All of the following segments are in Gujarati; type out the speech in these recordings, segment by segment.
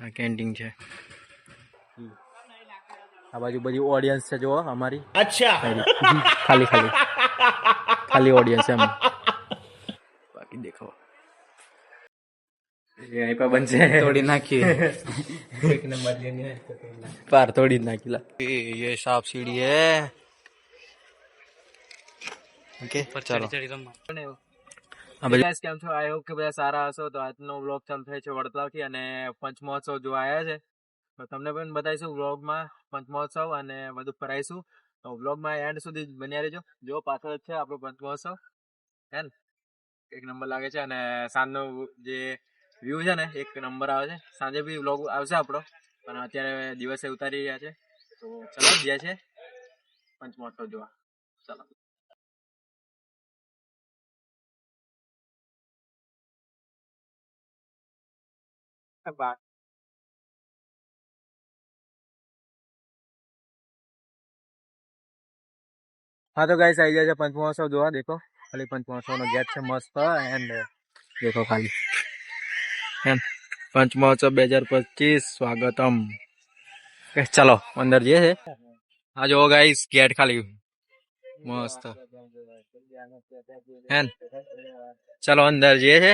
આ કેન્ટીન છે. આ બાજુ બધી ઓડિયન્સ છે જો અમારી. અચ્છા ખાલી ખાલી ખાલી ઓડિયન્સ એમ. બાકી દેખો यहीं पर बन से तोड़ी नाखी एक नंबर लेनी है पार तोड़ी नाखीला. ये सांप सीढ़ी है. ओके चलो ગાઈસ કેમ છો? આઈ હોપ કે બધા સારા હશો. તો આજનો વ્લોગ ચાલુ થાય છે વડતાલથી અને પંચમહોત્સવ જોવા આવ્યા છે. તો તમને પણ બતાવીશું વ્લોગમાં પંચમહોત્સવ અને બધું ફરાઈશું. તો વ્લોગમાં એન્ડ સુધી બન્યા રહેજો. જો પાછળ છે આપણો પંચમહોત્સવ હે ને એક નંબર લાગે છે અને સાંજનો જે વ્યૂ છે ને એક નંબર આવે છે. સાંજે બી વ્લોગ આવશે આપણો પણ અત્યારે દિવસે ઉતારી રહ્યા છે. તો ચલો ગયા છે પંચમહોત્સવ જોવા. ચલો हाँ तो गाइस आई जाए पंचमहोत्सव જોવા. देखो खाली पंचमहोत्सव નો ગેટ છે મસ્ત એન્ડ देखो खाली એમ पंचमहोत्सव 2025 स्वागतम. चलो अंदर જે છે આ જો ગાઈસ ગેટ ખાલી મસ્ત હે. ચલો અંદર જે છે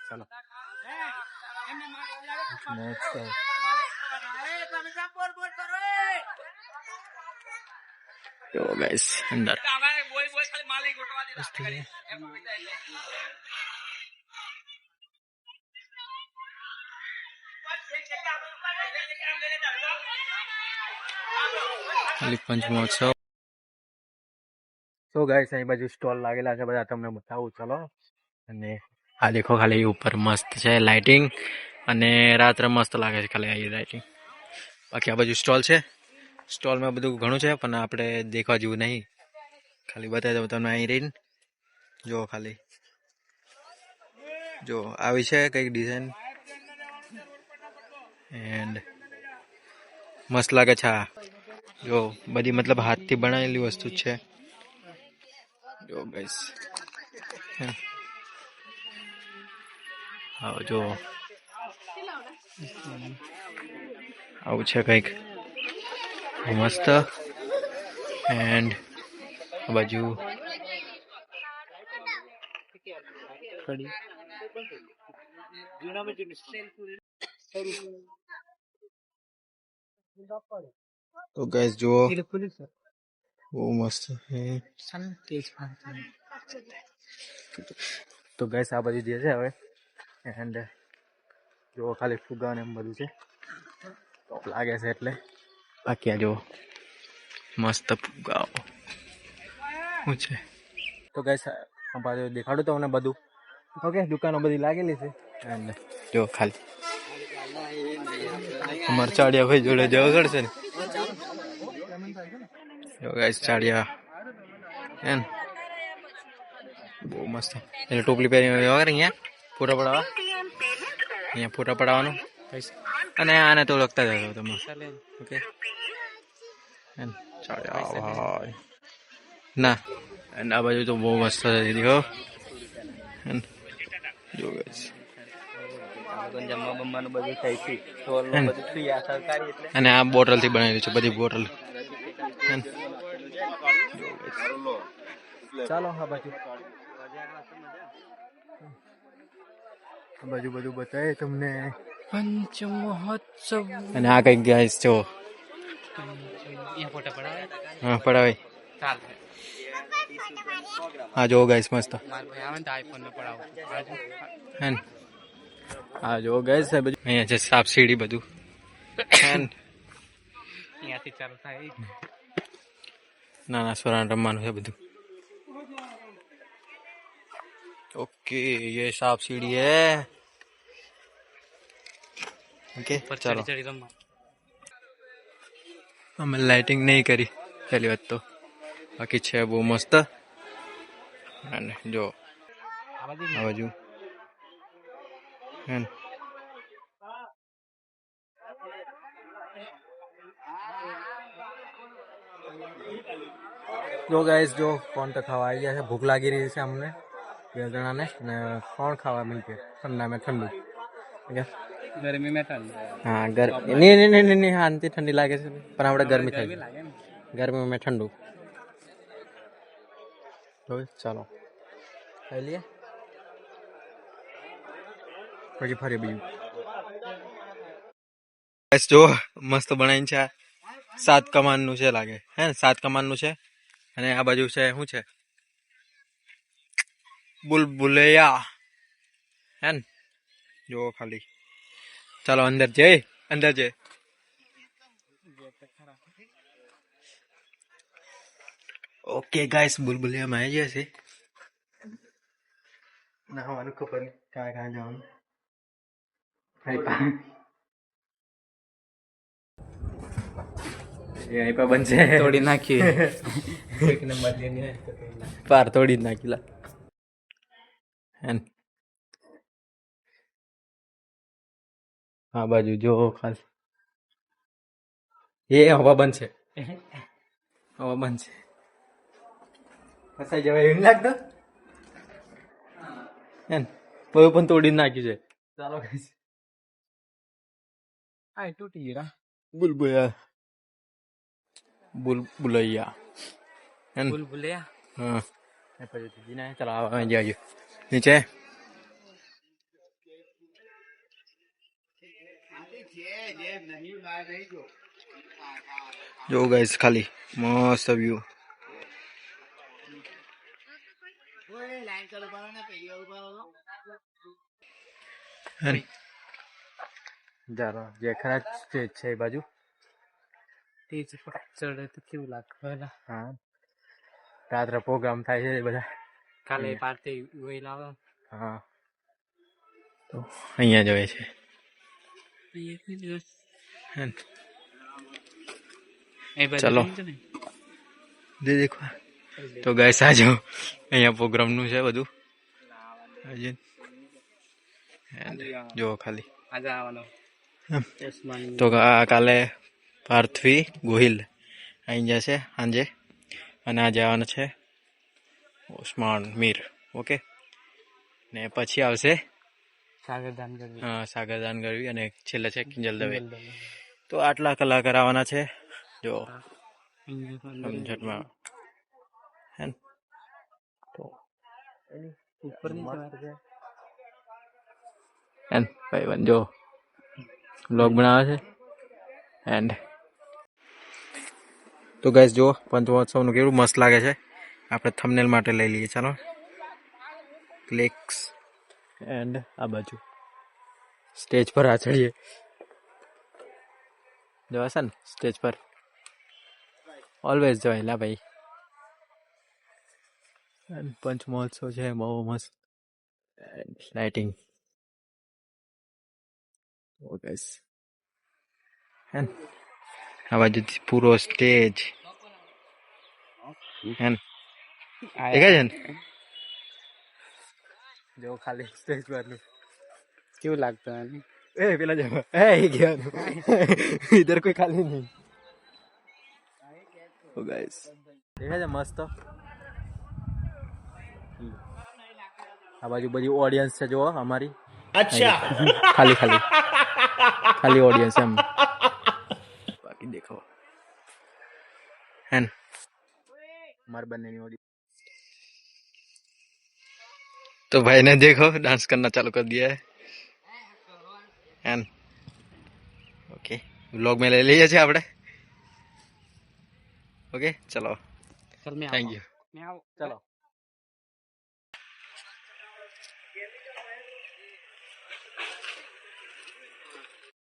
ચલો જો ગાઈસ અંદર ખાલી પંચમહોત્સવ. તો ગાઈસ અહીં બાજુ સ્ટોલ લાગેલા છે બધા તમને બતાવું. ચલો અને આ દેખો ખાલી ઉપર મસ્ત છે લાઇટિંગ અને રાત્રે મસ્ત લાગે છે ખાલી આ લાઇટિંગ. બાકી આ બાજુ સ્ટોલ છે. સ્ટોલમાં બધું ઘણું છે પણ આપણે દેખવા જેવું નહીં. ખાલી બતાવી દઉં તમને અહીં રહીને જો ખાલી જો આવી છે કંઈક ડિઝાઇન એન્ડ મસ્ત લાગે છે. આ જો બધી મતલબ હાથથી બનાવેલી વસ્તુ છે. જો ગાઈસ આવો જો આવું છે કંઈક મસ્ત એન્ડ આ બાજુ તો ગાઈસ જો બહુ મસ્ત છે. તો ગાઈસ આ બધી જે છે હવે એન્ડ જો ખાલી ફુગા ને એમ બધું છે ટોપ લાગે છે એટલે. બાકી આ જો મસ્ત ફુગાઓ શું છે. તો ગાઈસ પાછું દેખાડું તમને બધું. ઓકે દુકાનો બધી લાગેલી છે એન્ડ જો ખાલી અમારે ચાડિયા ભાઈ જોડે જવા પડશે ને. જો ગાઈસ ચાડિયા એમ બહુ મસ્ત એટલે ટોપલી પહેરીને અહીંયા ફોટા પડાવવા. અહીંયા ફોટા પડાવવાનું અને આને તો લગતા જ હતો તમે. ઓકે ચાડિયા ના અને આ બાજુ તો બહુ મસ્ત છે દીદી હો. જો ગાઈસ જમવાનું બધું થાય છે અને આ બોટલ થી બનાવેલી છે બધી બોટલ. ચાલો હા બાજુ બાજુ બધું બતાવે તમને પંચમહોત્સવ. અને આ કઈક ગાઈસ જો હા પડાવે. હા જો ગાઈસ મસ્ત હા જો ગાઈસ અહીંયા છે સાપ સીડી બધું નાના છોરાને રમવાનું છે બધું. ओके ये सांप सीढ़ी है. ओके चलो અમે લાઇટિંગ નહીં કરી પહેલી વાત તો. બાકી છે બહુ મસ્ત અને જો આ બાજુ જો ગાઈસ જો કોણ તો ખાવા આવી ગયા છે. ભૂખ લાગી રહી છે અમને બે જણાને અને કોણ ખાવા મળશે ઠંડામાં ઠંડુ ગરમી में ठंड हाँ नहीं नहीं नहीं नहीं हाँ आंती ठंडी लागे છે પણ આપણે ગરમી થાય ગરમી में ठंडू તો ચાલો ખાઈ લઈએ પછી ફરી બીજું જો મસ્ત બનાવીને છે 7 કમાનનું છે લાગે હે ને 7 કમાનનું છે અને આ બાજુ છે શું છે બુલબુલૈયા હે ને જો ખાલી ચાલો અંદર જઈ ઓકે ગાઈસ બુલબુલૈયામાં આવી ગયા છે નાવાનું ખબર નહીં ક્યાં જવાનું यहीं पर बन से तोड़ी नाखी एक नंबर लेने पार तोड़ी नाखीला हाँ बाजू जो खास ये हवा बन से हवा बन से फसाई जवाय એવું લાગતો એન કોઈ પણ તોડી નાખી છે ચાલો ગાઈસ આ તૂટી ગયો बुलबुलैया बुलबुलैया हाँ जीना है चला जाइए नीचे जो गाइस खाली मस्त व्यू जरा जे खरा છે બાજુ તેજ ચડે તો કેવું લાગે હા રાત્રે પ્રોગ્રામ થાય છે બધા કાલે પાર્ટી વેલા હા તો અહીંયા જ હોય છે ચલો દેખો તો ગાઈસ આ જાઓ અહીંયા પ્રોગ્રામ નું છે બધું જો ખાલી આજે આવવાનો તો કાલે પાર્થવી ગોહિલ અહીં જશે સાંજે અને આજે આવવાનું છે ઉસ્માન મીર ઓકે ને પછી આવશે સાગરદાન ગઢવી અને છેલ્લે છે કિંજલ દવે તો આટલા કલાકાર આવવાના છે જો સમજણમાં હે તો ઉપરની ભાઈ જો બ્લોગ બનાવે છે એન્ડ તો ગાઈસ જો પંચમહોત્સવનું કેવું મસ્ત લાગે છે આપણે થંબનેલ માટે લઈ લઈએ ચાલો ક્લિક્સ એન્ડ આ બાજુ સ્ટેજ પર આ ચડીએ જવાશે ને સ્ટેજ પર ઓલવેઝ જવાય લા ભાઈ પંચમહોત્સવ છે બહુ મસ્ત લાઇટિંગ ઓ ગાઈસ આ બાજુથી પૂરો સ્ટેજ દેખાય છે ને જો ખાલી સ્ટેજ પરનું કેવું લાગતું એ પેલા જો ગયા ઇધર કોઈ ખાલી નહીં ઓ ગાઈસ દેખાય છે મસ્ત આ બાજુ બધી ઓડિયન્સ છે જો અમારી અચ્છા ખાલી ખાલી ખાલી ઓડિયન્સ એમ બાકી દેખો हैं हमारे बनने नहीं हो रही तो भाई ने देखो डांस करना चालू कर दिया है ओके व्लॉग में ले लिए छे आपने ओके चलो थैंक यू चलो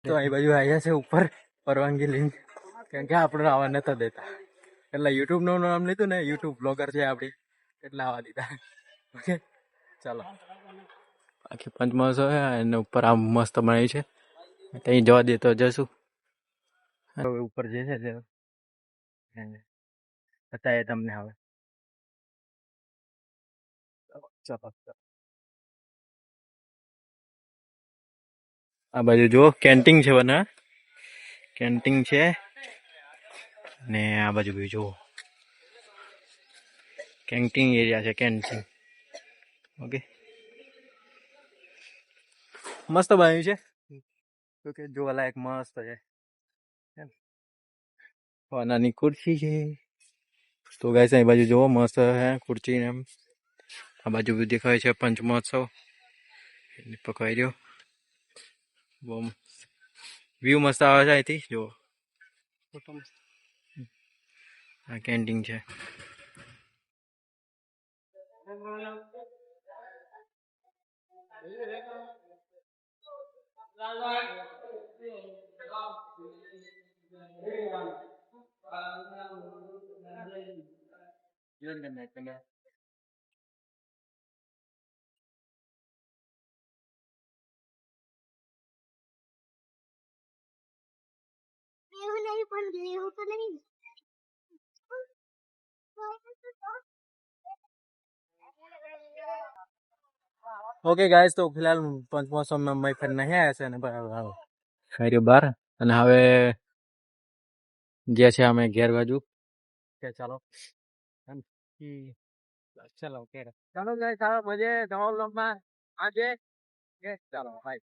तो आई बाजू आया से ऊपर परवानगी लिंक કેમ કે આપણે આવવા નતા દેતા એટલે યુટ્યુબ નું નામ લીધું ને યુટ્યુબ બ્લોગર છે આપડી એટલે આવવા દીધા ઓકે ચાલો આખી પંચમહોત્સવ છે એને ઉપર આમ મસ્ત બનાવી છે ત્યાં જવા દે તો જશું ઉપર જે છે બતાવે તમને હવે ચાલો આ બાજુ જો કેન્ટીન છે બના કેન્ટીન છે ને આ બાજુ બી જુઓ કેન્ટીન એરિયા છે કેન્ટીન ઓકે, મસ્ત બન્યું છે. ઓકે, જોવાલાયક મસ્ત છે. નાની ખુરશી છે. તો ગાઈસ અહીં બાજુ જોવો મસ્ત હે ખુરશી એમ. આ બાજુ બી દેખાય છે પંચમહોત્સવ પકવાઈ રહ્યો. બહુ વ્યૂ મસ્ત આવે છે અહીંથી જુઓ. આ કેન્ટીન છે. ઓકે ગાઈસ, તો ફિલહાલ પંચમહોત્સવમાં અમે ફરી નહીં આવ્યા છે અને ખાઈ બહાર અને હવે ગયા છે અમે ઘેર બાજુ કે ચાલો ચાલો ગાઈસ, મજે નવા બ્લોગમાં આજે ચાલો બાય.